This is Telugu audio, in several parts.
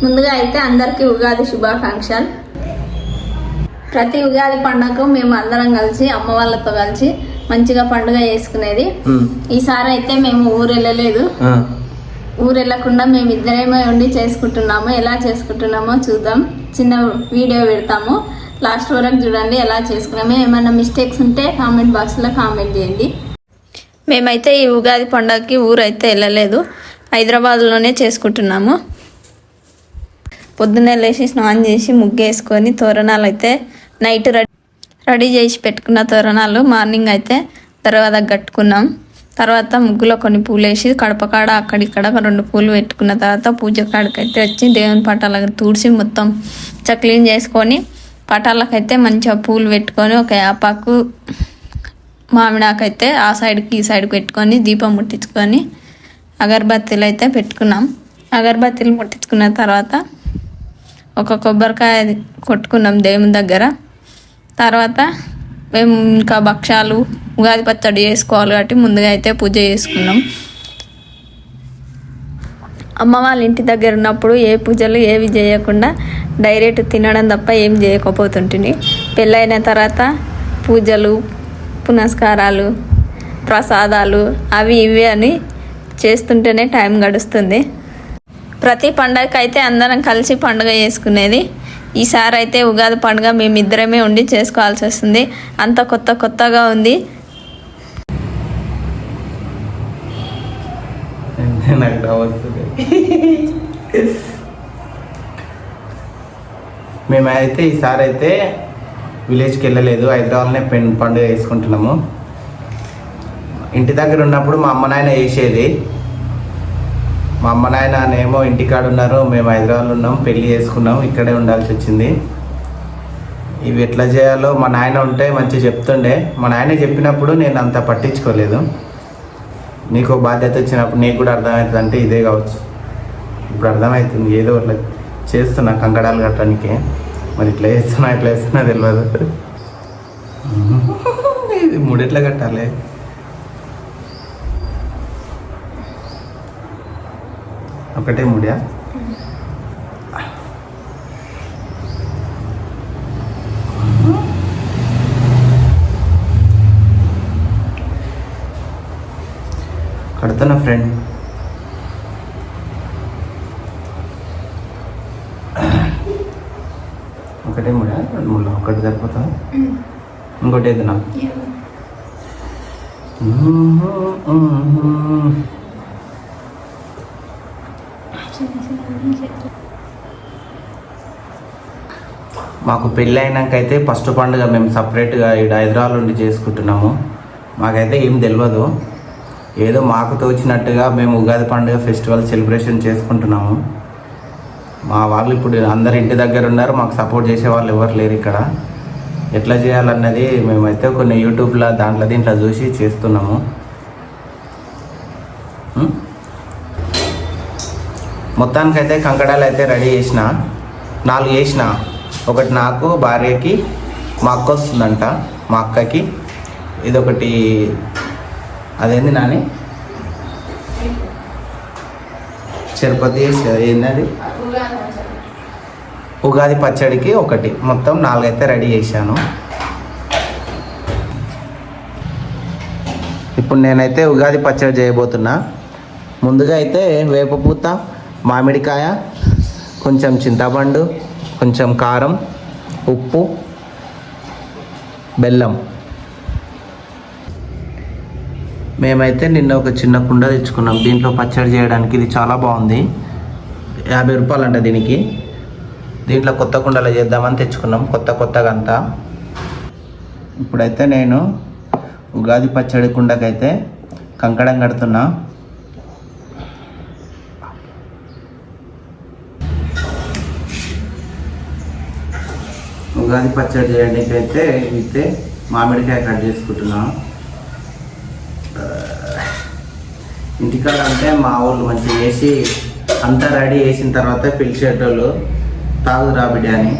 ముందుగా అయితే అందరికీ ఉగాది శుభాకాంక్షలు. ప్రతి ఉగాది పండుగకు మేము అందరం కలిసి అమ్మ వాళ్ళతో కలిసి మంచిగా పండుగ చేసుకునేది. ఈసారి అయితే మేము ఊరు వెళ్ళలేదు. ఊరు వెళ్ళకుండా మేము ఇద్దరేమో ఉండి చేసుకుంటున్నాము. ఎలా చేసుకుంటున్నామో చూద్దాం, చిన్న వీడియో పెడతాము, లాస్ట్ వరకు చూడండి ఎలా చేసుకున్నాము. ఏమైనా మిస్టేక్స్ ఉంటే కామెంట్ బాక్స్లో కామెంట్ చేయండి. మేమైతే ఈ ఉగాది పండుగకి ఊరైతే వెళ్ళలేదు, హైదరాబాద్లోనే చేసుకుంటున్నాము. పొద్దున్నే లేచి స్నానం చేసి ముగ్గేసుకొని తోరణాలు అయితే నైట్ రెడీ చేసి పెట్టుకున్న తోరణాలు మార్నింగ్ అయితే తర్వాత కట్టుకున్నాం. తర్వాత ముగ్గులో కొన్ని పూలు వేసి కడపకాడ అక్కడిక్కడ 2 పూలు పెట్టుకున్న తర్వాత పూజ కాడికైతే వచ్చి దేవుని పటాలకు తుడిచి మొత్తం క్లీన్ చేసుకొని పటాలకైతే మంచిగా పూలు పెట్టుకొని ఒక యాపాకు మామిడాకైతే ఆ సైడ్కి ఈ సైడ్కి పెట్టుకొని దీపం ముట్టించుకొని అగరబత్తీలు అయితే పెట్టుకున్నాం. అగరబత్తీలు ముట్టించుకున్న తర్వాత ఒక కొబ్బరికాయ కొట్టుకున్నాం దేవుని దగ్గర. తర్వాత మేము ఇంకా భక్షాలు ఉగాది పచ్చడి చేసుకోవాలి కాబట్టి ముందుగా అయితే పూజ చేసుకున్నాం. అమ్మ వాళ్ళ ఇంటి దగ్గర ఉన్నప్పుడు ఏ పూజలు ఏవి చేయకుండా డైరెక్ట్ తినడం తప్ప ఏం చేయకపోతుంటుంది. పెళ్ళైన తర్వాత పూజలు పునస్కారాలు ప్రసాదాలు అవి ఇవి అని చేస్తుంటేనే టైం గడుస్తుంది. ప్రతి పండగకి అయితే అందరం కలిసి పండుగ చేసుకునేది. ఈసారి అయితే ఉగాది పండుగ మేమిద్దరమే ఉండి చేసుకోవాల్సి వస్తుంది. అంత కొత్తగా ఉంది. మేమైతే ఈసారి అయితే విలేజ్కి వెళ్ళలేదు, హైదరాబాద్లోనే పండుగ చేసుకుంటున్నాము. ఇంటి దగ్గర ఉన్నప్పుడు మా అమ్మ నాయన వేసేది. మా అమ్మ నాయనేమో ఇంటికాడ ఉన్నారు, మేము హైదరాబాద్లో ఉన్నాం, పెళ్ళి చేసుకున్నాం, ఇక్కడే ఉండాల్సి వచ్చింది. ఇవి ఎట్లా చేయాలో మా నాయన ఉంటే మంచిగా చెప్తుండే. మా నాయన చెప్పినప్పుడు నేను అంత పట్టించుకోలేదు. నీకు బాధ్యత వచ్చినప్పుడు నీకు కూడా అర్థమవుతుంది అంటే ఇదే కావచ్చు. ఇప్పుడు అర్థమవుతుంది, ఏదో అట్లా చేస్తున్నా కంకడాలు కట్టడానికి. మరి ఇట్లా చేస్తున్నా తెలియదు. ఇది 3 ఎట్లా కట్టాలి? ఒకటే 3 కడుతున్నా ఫ్రెండ్. ఒకటే 3 2 ఒకటి సరిపోతా, ఇంకోటి ఏదైనా. మాకు పెళ్ళి అయినాకైతే ఫస్ట్ పండుగ మేము సపరేట్గా ఇక్కడ హైదరాబాద్ నుండి చేసుకుంటున్నాము. మాకైతే ఏం తెలియదు, ఏదో మాకు తోచినట్టుగా మేము ఉగాది పండుగ ఫెస్టివల్ సెలబ్రేషన్ చేసుకుంటున్నాము. మా వాళ్ళు ఇప్పుడు అందరు ఇంటి దగ్గర ఉన్నారు, మాకు సపోర్ట్ చేసే వాళ్ళు ఎవరు లేరు ఇక్కడ. ఎట్లా చేయాలన్నది మేమైతే కొన్ని యూట్యూబ్లో దీంట్లో చూసి చేస్తున్నాము. మొత్తానికైతే కంకడాలు అయితే రెడీ చేసిన, 4 చేసిన. ఒకటి నాకు, భార్యకి, మా అక్క వస్తుందంట, మా అక్కకి. ఇదొకటి అదేంది నాని తిరుపతి ఏంటది ఉగాది పచ్చడికి ఒకటి. మొత్తం 4 అయితే రెడీ చేశాను. ఇప్పుడు నేనైతే ఉగాది పచ్చడి చేయబోతున్నా. ముందుగా అయితే వేపపూత, మామిడికాయ, కొంచెం చింతపండు, కొంచెం కారం, ఉప్పు, బెల్లం. మేమైతే నిన్న ఒక చిన్న కుండ తెచ్చుకున్నాం దీంట్లో పచ్చడి చేయడానికి. ఇది చాలా బాగుంది, 50 రూపాయలు అంట దీనికి. దీంట్లో కొత్త కుండలో చేద్దామని తెచ్చుకున్నాం, కొత్తగా అంతా. ఇప్పుడైతే నేను ఉగాది పచ్చడి కుండకైతే కంకణం కడుతున్నా. ఉగాది పచ్చడి చేయడానికి అయితే మామిడికాయ కట్ చేసుకుంటున్నా. ఇంటికాడ అంటే మా వాళ్ళు మంచిగా వేసి అంతా రెడీ చేసిన తర్వాత పిలిచేటోళ్ళు తాగురా బిడ్డ అని.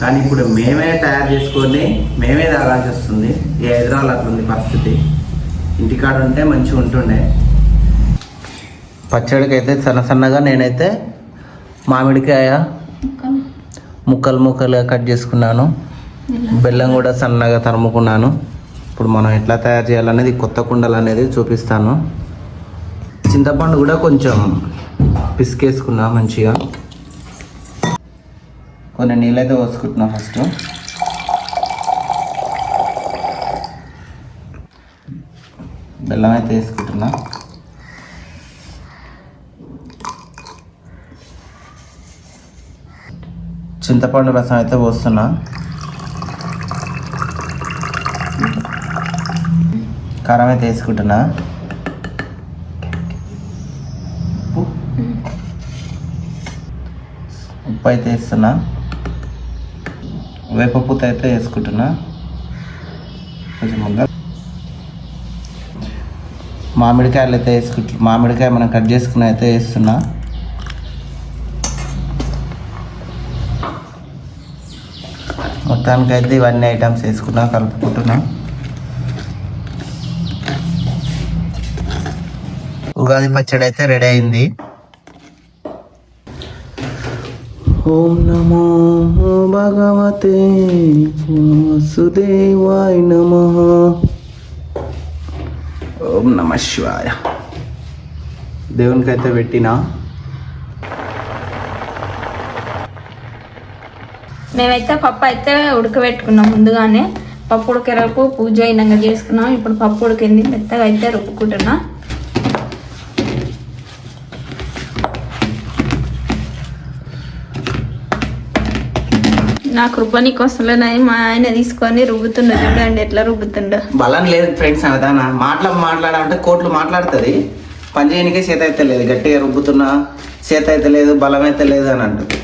కానీ ఇప్పుడు మేమే తయారు చేసుకొని మేమే తాగాల్సి వస్తుంది. ఈ హైదరాబాద్ అట్లుంది పరిస్థితి. ఇంటికాడ ఉంటే మంచిగా ఉంటుండే. పచ్చడికి అయితే సన్నగా నేనైతే మామిడికాయ ముక్కలు ముక్కలుగా కట్ చేసుకున్నాను. బెల్లం కూడా సన్నగా తరుముకున్నాను. ఇప్పుడు మనం ఎట్లా తయారు చేయాలనేది కొత్త కుండలు అనేది చూపిస్తాను. చింతపండు కూడా కొంచెం పిసికేసుకున్నా మంచిగా. కొన్ని నీళ్ళైతే పోసుకుంటున్నా. ఫస్ట్ బెల్లం అయితే వేసుకుంటున్నా. చింతపండు రసం అయితే పోస్తున్నా. కారం అయితే వేసుకుంటున్నా. ఉప్పు అయితే వేస్తున్నా. వేపపూత అయితే వేసుకుంటున్నా కొంచెం ముందు. మామిడికాయలు అయితే మామిడికాయ మనం కట్ చేసుకుని అయితే వేస్తున్నా. మొత్తానికైతే ఇవన్నీ ఐటమ్స్ వేసుకున్నా, కలుపుకుంటున్నా. ఉగాది పచ్చడి అయితే రెడీ అయింది. ఓం నమో భగవతే వాసుదేవాయ నమః. ఓం నమ శివాయ. దేవునికి అయితే పెట్టినా. మేమైతే పప్పు అయితే ఉడకబెట్టుకున్నాం ముందుగానే. పప్పు ఉడకేరకు పూజ అయినాక చేసుకున్నాం. ఇప్పుడు పప్పు ఉడికింది, మెత్తగా అయితే రుబ్బుకుంటున్నా. నాకు రుబ్బనికి వస్తలేనాయి, మా ఆయన తీసుకొని రుబ్బుతుండ. చూడండి ఎట్లా రుబ్బుతుండ. బలం లేదు ఫ్రెండ్స్. అదానా మాట్లాడాలంటే కోట్లు మాట్లాడుతుంది, పని చేయనికే చేత అయితే లేదు. గట్టిగా రుబ్బుతున్నా చేత అయితే లేదు, బలం అయితే లేదు అని అంటుంది.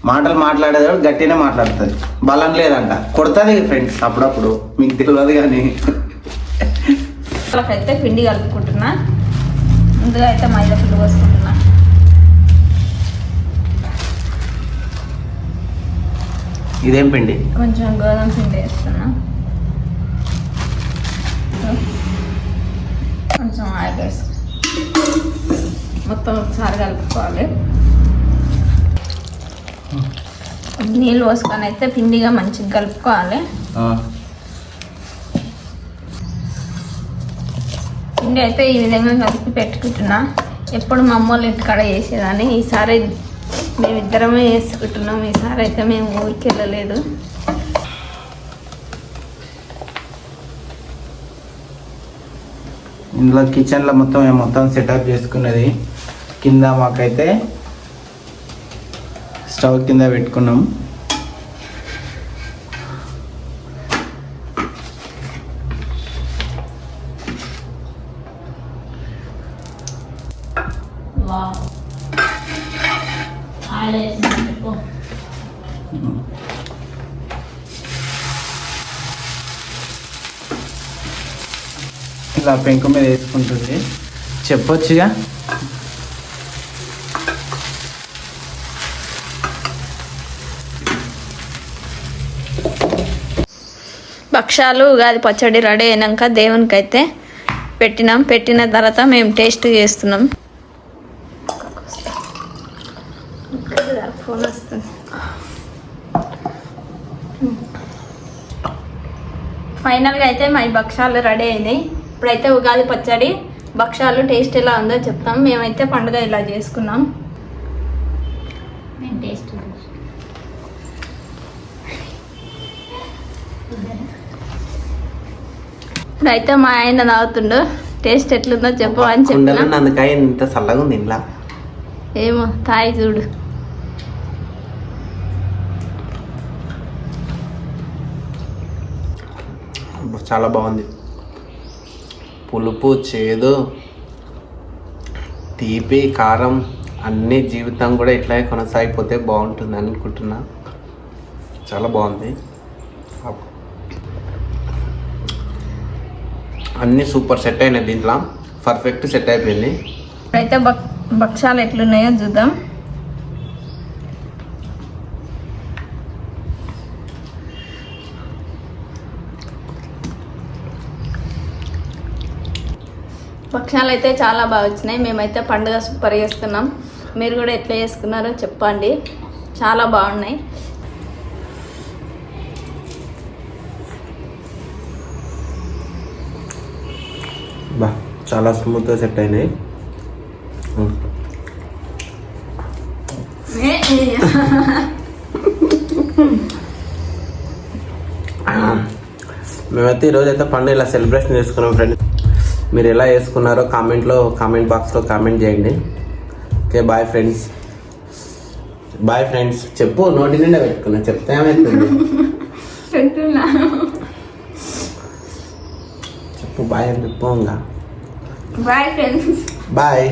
మాటలు మాట్లాడేది గట్టినే మాట్లాడుతుంది, బలం లేదంట. కొడుతుంది ఫ్రెండ్స్ అప్పుడప్పుడు, మీకు తెలియదు కానీ. అయితే పిండి కలుపుకుంటున్నా. ముందుగా అయితే మైదా పిండి పోసుకుంటున్నా. ఇదేం పిండి? కొంచెం గోధుమ పిండి వేస్తున్నా. కొంచెం ఆయిల్ వేసి మొత్తం ఒకసారి కలుపుకోవాలి. నీళ్ళు పోసుకొని అయితే పిండిగా మంచిగా కలుపుకోవాలి. పిండి అయితే ఈ విధంగా కలిపి పెట్టుకుంటున్నా. ఎప్పుడు మా అమ్మ వాళ్ళ ఇంటికాడ చేసేదాన్ని. ఈసారి మేమిద్దరమే వేసుకుంటున్నాం. ఈసారి అయితే మేము ఊరికి వెళ్ళలేదు. ఇందులో కిచెన్లో మొత్తం సెటప్ చేసుకున్నది. కింద మాకైతే స్టవ్ కింద పెట్టుకున్నాం. ఇలా పెంకు మీద వేసుకుంటుంది. చెప్పొచ్చుగా. భక్షాలు ఉగాది పచ్చడి రెడీ అయినాక దేవునికి అయితే పెట్టినాం. పెట్టిన తర్వాత మేము టేస్ట్ చేస్తున్నాం. ఫోన్ వస్తుంది. ఫైనల్గా అయితే మా భక్షాలు రెడీ అయినాయి. ఇప్పుడైతే ఉగాది పచ్చడి భక్షాలు టేస్ట్ ఎలా ఉందో చెప్తాం. మేమైతే పండుగ ఇలా చేసుకున్నాం. ఇప్పుడైతే మా ఆయన తాగుతుండు. టేస్ట్ ఎట్లుందో చెప్పు అని చెప్పిన. అందుకై ఇంత చల్లగా ఉంది ఇంట్లో. ఏమో తాయి చూడు. చాలా బాగుంది. పులుపు, చేదు, తీపి, కారం అన్ని జీవితం కూడా ఇట్లాగే కొనసాగిపోతే బాగుంటుంది అనుకుంటున్నా. చాలా బాగుంది. అన్నీ సూపర్ సెట్ అయినాయి. దీంట్లో పర్ఫెక్ట్ సెట్ అయిపోయింది. ఇప్పుడైతే భక్షాలు ఎట్లున్నాయో చూద్దాం. భక్షాలు అయితే చాలా బాగా వచ్చినాయి. మేమైతే పండుగ సూపర్ చేస్తున్నాం. మీరు కూడా ఎట్లా చేసుకున్నారో చెప్పండి, చాలా బాగున్నాయి. బా చాలా స్మూత్గా సెట్ అయినాయి. మేమైతే ఈరోజైతే పండుగ ఇలా సెలబ్రేషన్ చేసుకున్నాం ఫ్రెండ్స్. మీరు ఎలా చేసుకున్నారో కామెంట్ బాక్స్లో కామెంట్ చేయండి. Okay bye friends. Bye friends చెప్పు, నోటి నిండా పెట్టుకున్నా, చెప్తే ఏమవుతుంది చెప్పు బాయ్ అని చెప్పు. Bye friends. బాయ్.